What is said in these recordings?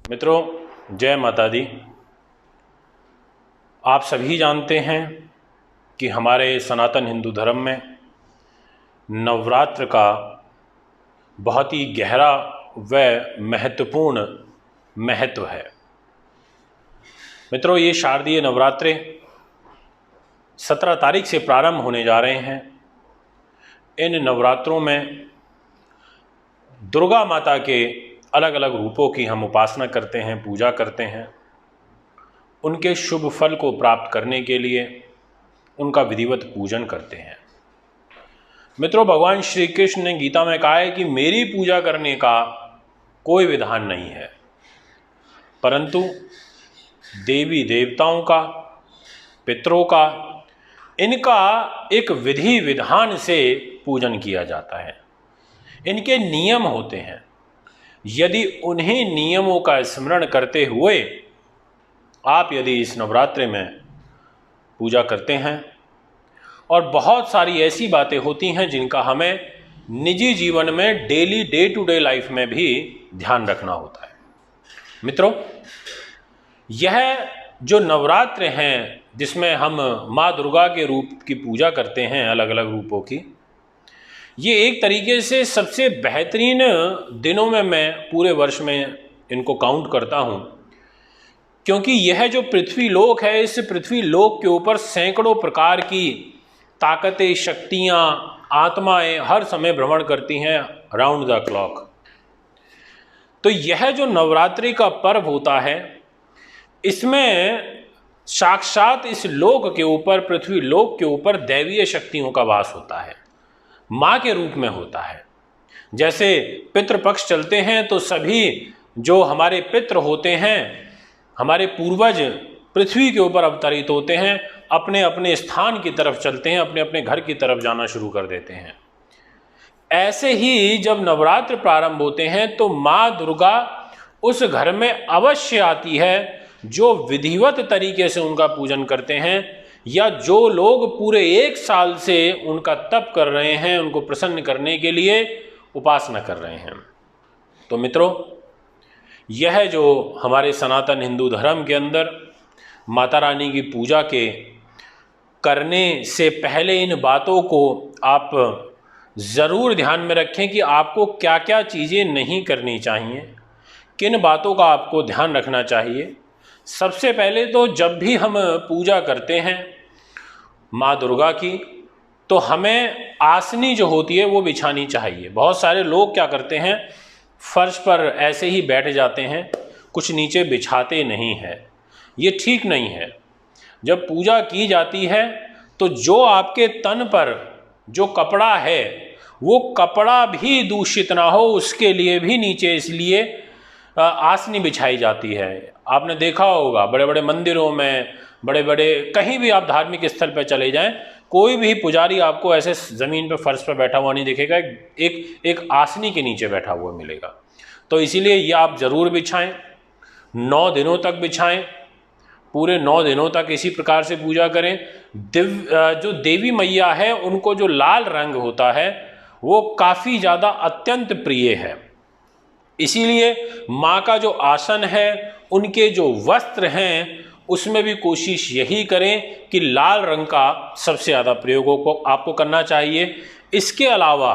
मित्रों, जय माता दी। आप सभी जानते हैं कि हमारे सनातन हिंदू धर्म में नवरात्र का बहुत ही गहरा व महत्वपूर्ण महत्व है। मित्रों, ये शारदीय नवरात्रे 17 तारीख से प्रारंभ होने जा रहे हैं। इन नवरात्रों में दुर्गा माता के अलग अलग रूपों की हम उपासना करते हैं, पूजा करते हैं। उनके शुभ फल को प्राप्त करने के लिए उनका विधिवत पूजन करते हैं। मित्रों, भगवान श्री कृष्ण ने गीता में कहा है कि मेरी पूजा करने का कोई विधान नहीं है, परंतु देवी देवताओं का, पितरों का, इनका एक विधि विधान से पूजन किया जाता है। इनके नियम होते हैं। यदि उन्हीं नियमों का स्मरण करते हुए आप यदि इस नवरात्रि में पूजा करते हैं, और बहुत सारी ऐसी बातें होती हैं जिनका हमें निजी जीवन में daily day to day life में भी ध्यान रखना होता है। मित्रों, यह जो नवरात्र हैं जिसमें हम माँ दुर्गा के रूप की पूजा करते हैं, अलग अलग रूपों की, ये एक तरीके से सबसे बेहतरीन दिनों में मैं पूरे वर्ष में इनको काउंट करता हूँ, क्योंकि यह जो पृथ्वी लोक है, इस पृथ्वी लोक के ऊपर सैकड़ों प्रकार की ताकतें, शक्तियाँ, आत्माएं हर समय भ्रमण करती हैं राउंड द क्लॉक। तो यह जो नवरात्रि का पर्व होता है, इसमें साक्षात इस लोक के ऊपर, पृथ्वी लोक के ऊपर दैवीय शक्तियों का वास होता है, माँ के रूप में होता है। जैसे पितृपक्ष चलते हैं तो सभी जो हमारे पितृ होते हैं, हमारे पूर्वज पृथ्वी के ऊपर अवतरित होते हैं, अपने अपने स्थान की तरफ चलते हैं, अपने अपने घर की तरफ जाना शुरू कर देते हैं। ऐसे ही जब नवरात्र प्रारंभ होते हैं तो माँ दुर्गा उस घर में अवश्य आती है जो विधिवत तरीके से उनका पूजन करते हैं, या जो लोग पूरे 1 साल से उनका तप कर रहे हैं, उनको प्रसन्न करने के लिए उपासना कर रहे हैं। तो मित्रों, यह जो हमारे सनातन हिंदू धर्म के अंदर माता रानी की पूजा के करने से पहले इन बातों को आप ज़रूर ध्यान में रखें कि आपको क्या क्या चीज़ें नहीं करनी चाहिए, किन बातों का आपको ध्यान रखना चाहिए। सबसे पहले तो जब भी हम पूजा करते हैं माँ दुर्गा की, तो हमें आसनी जो होती है वो बिछानी चाहिए। बहुत सारे लोग क्या करते हैं, फर्श पर ऐसे ही बैठ जाते हैं, कुछ नीचे बिछाते नहीं हैं। ये ठीक नहीं है। जब पूजा की जाती है तो जो आपके तन पर जो कपड़ा है, वो कपड़ा भी दूषित ना हो, उसके लिए भी नीचे इसलिए आसनी बिछाई जाती है। आपने देखा होगा बड़े बड़े मंदिरों में, बड़े बड़े कहीं भी आप धार्मिक स्थल पर चले जाएं, कोई भी पुजारी आपको ऐसे ज़मीन पर फर्श पर बैठा हुआ नहीं दिखेगा, एक आसनी के नीचे बैठा हुआ मिलेगा। तो इसीलिए ये आप ज़रूर बिछाएं, 9 दिनों तक बिछाएं, पूरे 9 दिनों तक इसी प्रकार से पूजा करें। जो देवी मैया है, उनको जो लाल रंग होता है वो काफ़ी ज़्यादा अत्यंत प्रिय है। इसीलिए माँ का जो आसन है, उनके जो वस्त्र हैं, उसमें भी कोशिश यही करें कि लाल रंग का सबसे ज़्यादा प्रयोगों को आपको करना चाहिए। इसके अलावा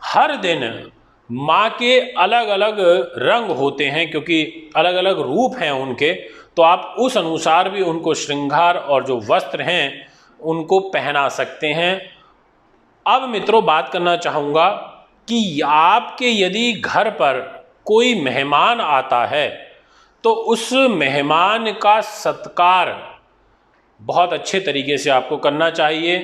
हर दिन माँ के अलग अलग रंग होते हैं, क्योंकि अलग अलग रूप हैं उनके, तो आप उस अनुसार भी उनको श्रृंगार और जो वस्त्र हैं उनको पहना सकते हैं। अब मित्रों, बात करना चाहूँगा कि आपके यदि घर पर कोई मेहमान आता है तो उस मेहमान का सत्कार बहुत अच्छे तरीके से आपको करना चाहिए।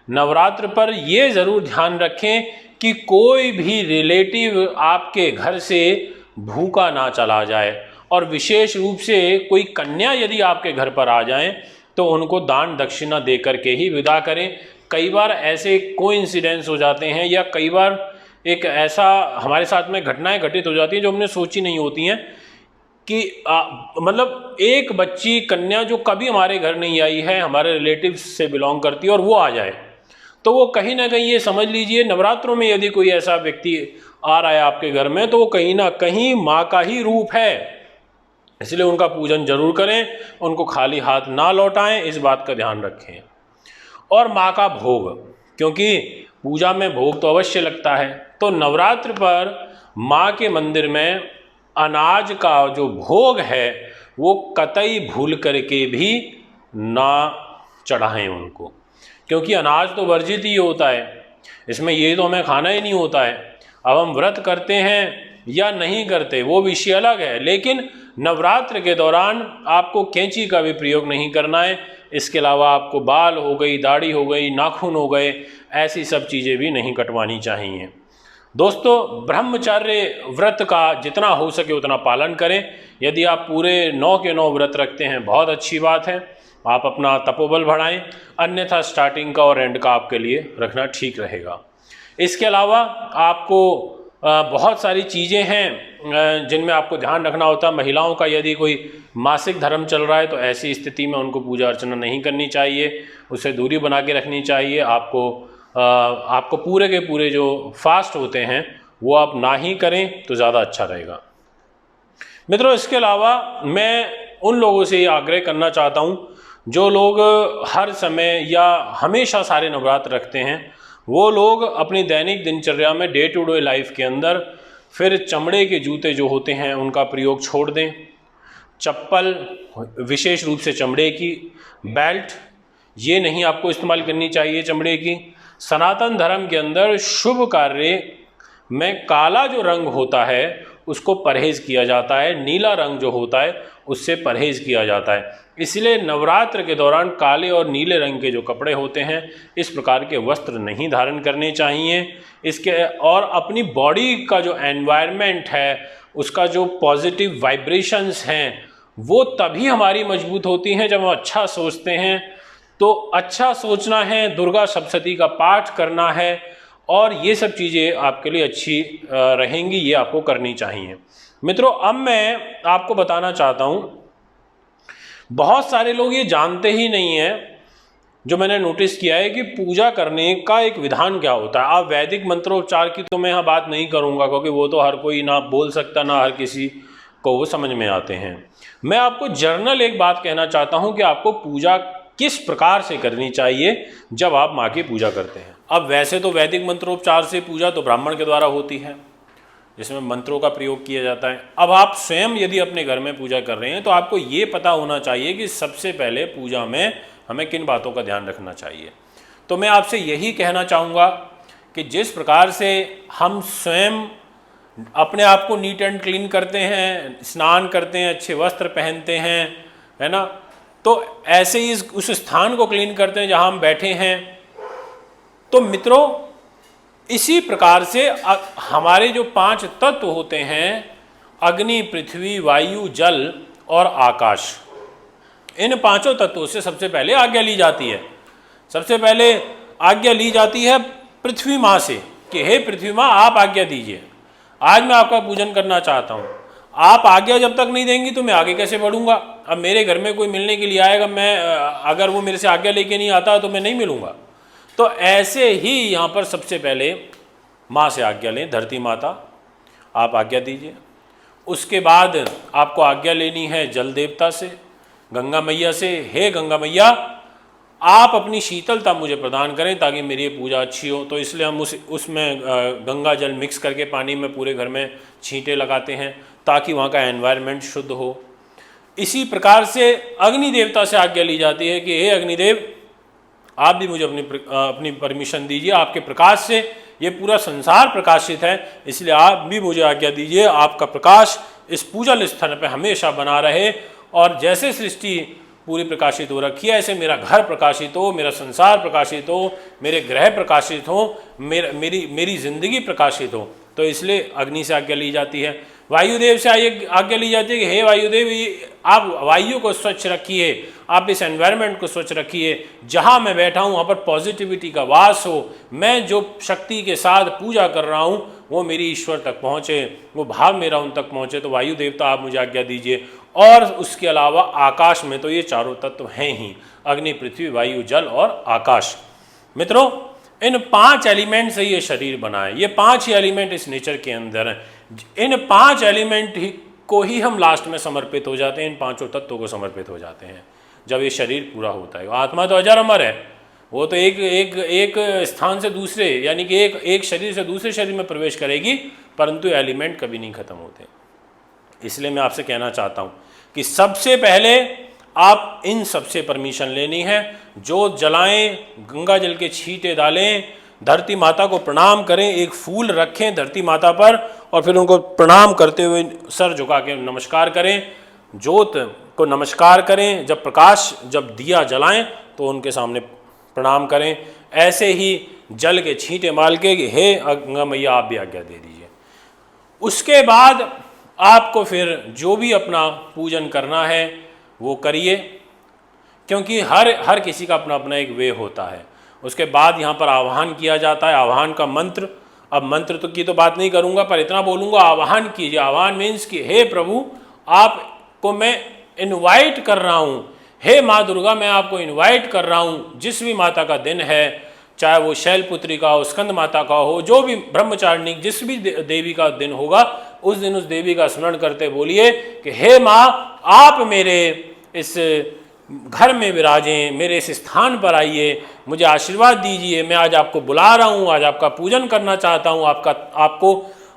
नवरात्र पर ये ज़रूर ध्यान रखें कि कोई भी रिलेटिव आपके घर से भूखा ना चला जाए, और विशेष रूप से कोई कन्या यदि आपके घर पर आ जाएं तो उनको दान दक्षिणा दे करके ही विदा करें। कई बार ऐसे कोइंसिडेंस हो जाते हैं, या कई बार एक ऐसा हमारे साथ में घटनाएं घटित हो जाती हैं जो हमने सोची नहीं होती हैं कि मतलब एक बच्ची कन्या जो कभी हमारे घर नहीं आई है, हमारे रिलेटिव्स से बिलोंग करती है, और वो आ जाए, तो वो कहीं ना कहीं ये समझ लीजिए, नवरात्रों में यदि कोई ऐसा व्यक्ति आ रहा है आपके घर में, तो वो कहीं ना कहीं माँ का ही रूप है। इसलिए उनका पूजन जरूर करें, उनको खाली हाथ ना लौटाएं, इस बात का ध्यान रखें। और माँ का भोग, क्योंकि पूजा में भोग तो अवश्य लगता है, तो नवरात्र पर माँ के मंदिर में अनाज का जो भोग है वो कतई भूल करके भी ना चढ़ाएं उनको, क्योंकि अनाज तो वर्जित ही होता है, इसमें ये तो हमें खाना ही नहीं होता है। अब हम व्रत करते हैं या नहीं करते वो विषय अलग है, लेकिन नवरात्र के दौरान आपको कैंची का भी प्रयोग नहीं करना है। इसके अलावा आपको बाल हो गई, दाढ़ी हो गई, नाखून हो गए, ऐसी सब चीज़ें भी नहीं कटवानी चाहिए। दोस्तों, ब्रह्मचर्य व्रत का जितना हो सके उतना पालन करें। यदि आप पूरे 9 के 9 व्रत रखते हैं बहुत अच्छी बात है, आप अपना तपोबल बढ़ाएं, अन्यथा स्टार्टिंग का और एंड का आपके लिए रखना ठीक रहेगा। इसके अलावा आपको बहुत सारी चीज़ें हैं जिनमें आपको ध्यान रखना होता है। महिलाओं का यदि कोई मासिक धर्म चल रहा है तो ऐसी स्थिति में उनको पूजा अर्चना नहीं करनी चाहिए, उससे दूरी बना के रखनी चाहिए। आपको पूरे के पूरे जो फास्ट होते हैं वो आप ना ही करें तो ज़्यादा अच्छा रहेगा। मित्रों, इसके अलावा मैं उन लोगों से ये आग्रह करना चाहता हूँ जो लोग हर समय या हमेशा सारे नवरात्र रखते हैं, वो लोग अपनी दैनिक दिनचर्या में डे टू डे लाइफ के अंदर फिर चमड़े के जूते जो होते हैं उनका प्रयोग छोड़ दें। चप्पल, विशेष रूप से चमड़े की, बेल्ट, ये नहीं आपको इस्तेमाल करनी चाहिए चमड़े की। सनातन धर्म के अंदर शुभ कार्य में काला जो रंग होता है उसको परहेज़ किया जाता है, नीला रंग जो होता है उससे परहेज़ किया जाता है। इसलिए नवरात्र के दौरान काले और नीले रंग के जो कपड़े होते हैं इस प्रकार के वस्त्र नहीं धारण करने चाहिए। और अपनी बॉडी का जो एनवायरनमेंट है, उसका जो पॉजिटिव वाइब्रेशंस हैं वो तभी हमारी मजबूत होती हैं जब हम अच्छा सोचते हैं। तो अच्छा सोचना है, दुर्गा सप्तशती का पाठ करना है और ये सब चीज़ें आपके लिए अच्छी रहेंगी, ये आपको करनी चाहिए। मित्रों, अब मैं आपको बताना चाहता हूँ, बहुत सारे लोग ये जानते ही नहीं हैं, जो मैंने नोटिस किया है कि पूजा करने का एक विधान क्या होता है। आप वैदिक मंत्रोच्चार की तो मैं यहाँ बात नहीं करूँगा, क्योंकि वो तो हर कोई ना बोल सकता, ना हर किसी को वो समझ में आते हैं। मैं आपको जर्नल एक बात कहना चाहता हूँ कि आपको पूजा किस प्रकार से करनी चाहिए जब आप माँ की पूजा करते हैं। अब वैसे तो वैदिक मंत्रोपचार से पूजा तो ब्राह्मण के द्वारा होती है, जिसमें मंत्रों का प्रयोग किया जाता है। अब आप स्वयं यदि अपने घर में पूजा कर रहे हैं तो आपको ये पता होना चाहिए कि सबसे पहले पूजा में हमें किन बातों का ध्यान रखना चाहिए। तो मैं आपसे यही कहना चाहूँगा कि जिस प्रकार से हम स्वयं अपने आप को नीट एंड क्लीन करते हैं, स्नान करते हैं, अच्छे वस्त्र पहनते हैं, है ना, तो ऐसे ही उस स्थान को क्लीन करते हैं जहाँ हम बैठे हैं। तो मित्रों, इसी प्रकार से हमारे जो 5 तत्व होते हैं, अग्नि, पृथ्वी, वायु, जल और आकाश, इन 5 तत्वों से सबसे पहले आज्ञा ली जाती है। सबसे पहले आज्ञा ली जाती है पृथ्वी माँ से कि हे पृथ्वी माँ, आप आज्ञा दीजिए, आज मैं आपका पूजन करना चाहता हूँ। आप आज्ञा जब तक नहीं देंगी तो मैं आगे कैसे बढ़ूंगा। अब मेरे घर में कोई मिलने के लिए आएगा, मैं अगर वो मेरे से आज्ञा लेके नहीं आता तो मैं नहीं मिलूंगा। तो ऐसे ही यहाँ पर सबसे पहले माँ से आज्ञा लें, धरती माता आप आज्ञा दीजिए। उसके बाद आपको आज्ञा लेनी है जल देवता से, गंगा मैया से। हे गंगा मैया, आप अपनी शीतलता मुझे प्रदान करें ताकि मेरी ये पूजा अच्छी हो। तो इसलिए हम उसमें गंगा जल मिक्स करके पानी में पूरे घर में छींटे लगाते हैं ताकि वहाँ का एनवायरनमेंट शुद्ध हो। इसी प्रकार से अग्नि देवता से आज्ञा ली जाती है कि हे अग्निदेव, आप भी मुझे अपनी परमिशन दीजिए, आपके प्रकाश से ये पूरा संसार प्रकाशित है, इसलिए आप भी मुझे आज्ञा दीजिए, आपका प्रकाश इस पूजल स्थल पर हमेशा बना रहे। और जैसे सृष्टि पूरी प्रकाशित हो रखी है ऐसे मेरा घर प्रकाशित हो, मेरा संसार प्रकाशित हो, मेरे ग्रह प्रकाशित हो, मेरी जिंदगी प्रकाशित हो। तो इसलिए अग्नि से आज्ञा ली जाती है। वायुदेव से आज्ञा ली जाती है कि हे वायुदेव, आप वायु को स्वच्छ रखिए, आप इस एनवायरनमेंट को स्वच्छ रखिए, जहाँ मैं बैठा हूँ वहाँ पर पॉजिटिविटी का वास हो, मैं जो शक्ति के साथ पूजा कर रहा हूँ वो मेरी ईश्वर तक पहुँचे, वो भाव मेरा उन तक पहुँचे। तो वायु देवता आप मुझे आज्ञा दीजिए। और उसके अलावा आकाश में तो ये 4 तत्व हैं ही, अग्नि, पृथ्वी, वायु, जल और आकाश। मित्रों, इन 5 एलिमेंट से ये शरीर बना है, ये 5 ही एलिमेंट इस नेचर के अंदर हैं। इन 5 एलिमेंट ही को ही हम लास्ट में समर्पित हो जाते हैं, इन पांचों तत्वों को समर्पित हो जाते हैं जब ये शरीर पूरा होता है। आत्मा तो अजर अमर है, वो तो एक स्थान से दूसरे, यानी कि एक शरीर से दूसरे शरीर में प्रवेश करेगी, परंतु एलिमेंट कभी नहीं खत्म होते। इसलिए मैं आपसे कहना चाहता हूँ कि सबसे पहले आप इन सबसे परमिशन लेनी है। जोत जलाएं, गंगा जल के छींटे डालें, धरती माता को प्रणाम करें, एक फूल रखें धरती माता पर और फिर उनको प्रणाम करते हुए सर झुका के नमस्कार करें, जोत को नमस्कार करें। जब दिया जलाएं तो उनके सामने प्रणाम करें। ऐसे ही जल के छींटे मार के हे गंगा मैया आप भी आज्ञा दे दीजिए। उसके बाद आपको फिर जो भी अपना पूजन करना है वो करिए, क्योंकि हर किसी का अपना अपना एक वे होता है। उसके बाद यहाँ पर आह्वान किया जाता है, आह्वान का मंत्र। अब मंत्र की तो बात नहीं करूँगा, पर इतना बोलूँगा, आह्वान कीजिए। आह्वान मीन्स कि हे प्रभु, आपको मैं इनवाइट कर रहा हूँ, हे माँ दुर्गा मैं आपको इनवाइट कर रहा हूँ। जिस भी माता का दिन है, चाहे वो शैलपुत्री का हो, स्कंद माता का हो, जो भी ब्रह्मचारिणी, जिस भी देवी का दिन होगा, उस दिन उस देवी का स्मरण करते बोलिए कि हे माँ आप मेरे इस घर में विराजें, मेरे इस स्थान पर आइए, मुझे आशीर्वाद दीजिए। मैं आज आपको बुला रहा हूँ, आज आपका पूजन करना चाहता हूँ,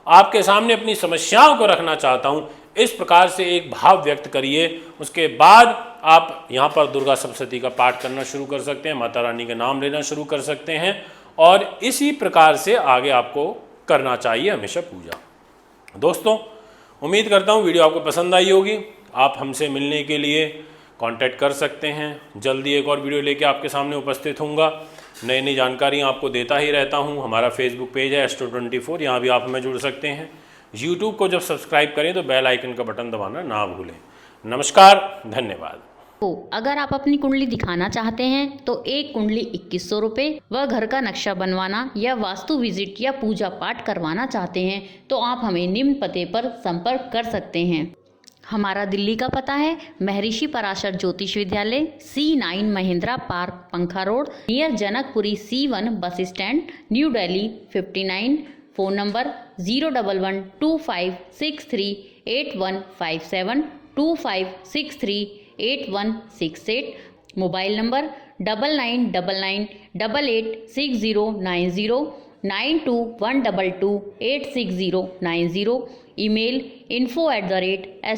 आपके सामने अपनी समस्याओं को रखना चाहता हूँ। इस प्रकार से एक भाव व्यक्त करिए। उसके बाद आप यहाँ पर दुर्गा सप्तशती का पाठ करना शुरू कर सकते हैं, माता रानी के नाम लेना शुरू कर सकते हैं, और इसी प्रकार से आगे आपको करना चाहिए हमेशा पूजा। दोस्तों, उम्मीद करता हूँ वीडियो आपको पसंद आई होगी। आप हमसे मिलने के लिए कांटेक्ट कर सकते हैं। जल्दी एक और वीडियो लेके आपके सामने उपस्थित होऊंगा। नई नई जानकारियाँ आपको देता ही रहता हूँ। हमारा फेसबुक पेज है Astro24, यहाँ भी आप हमें जुड़ सकते हैं। यूट्यूब को जब सब्सक्राइब करें तो बेल आइकन का बटन दबाना ना भूलें। नमस्कार, धन्यवाद। तो अगर आप अपनी कुंडली दिखाना चाहते हैं तो एक कुंडली 2100 रुपये, व घर का नक्शा बनवाना या वास्तु विजिट या पूजा पाठ करवाना चाहते हैं तो आप हमें निम्न पते पर संपर्क कर सकते हैं। हमारा दिल्ली का पता है महर्षि पराशर ज्योतिष विद्यालय, C9 महिंद्रा पार्क, पंखा road, near Janakpuri C1 bus stand, new Delhi 59। Phone number 01125638157, 25638168। Mobile number 9999886090, 9212286090। Email info@.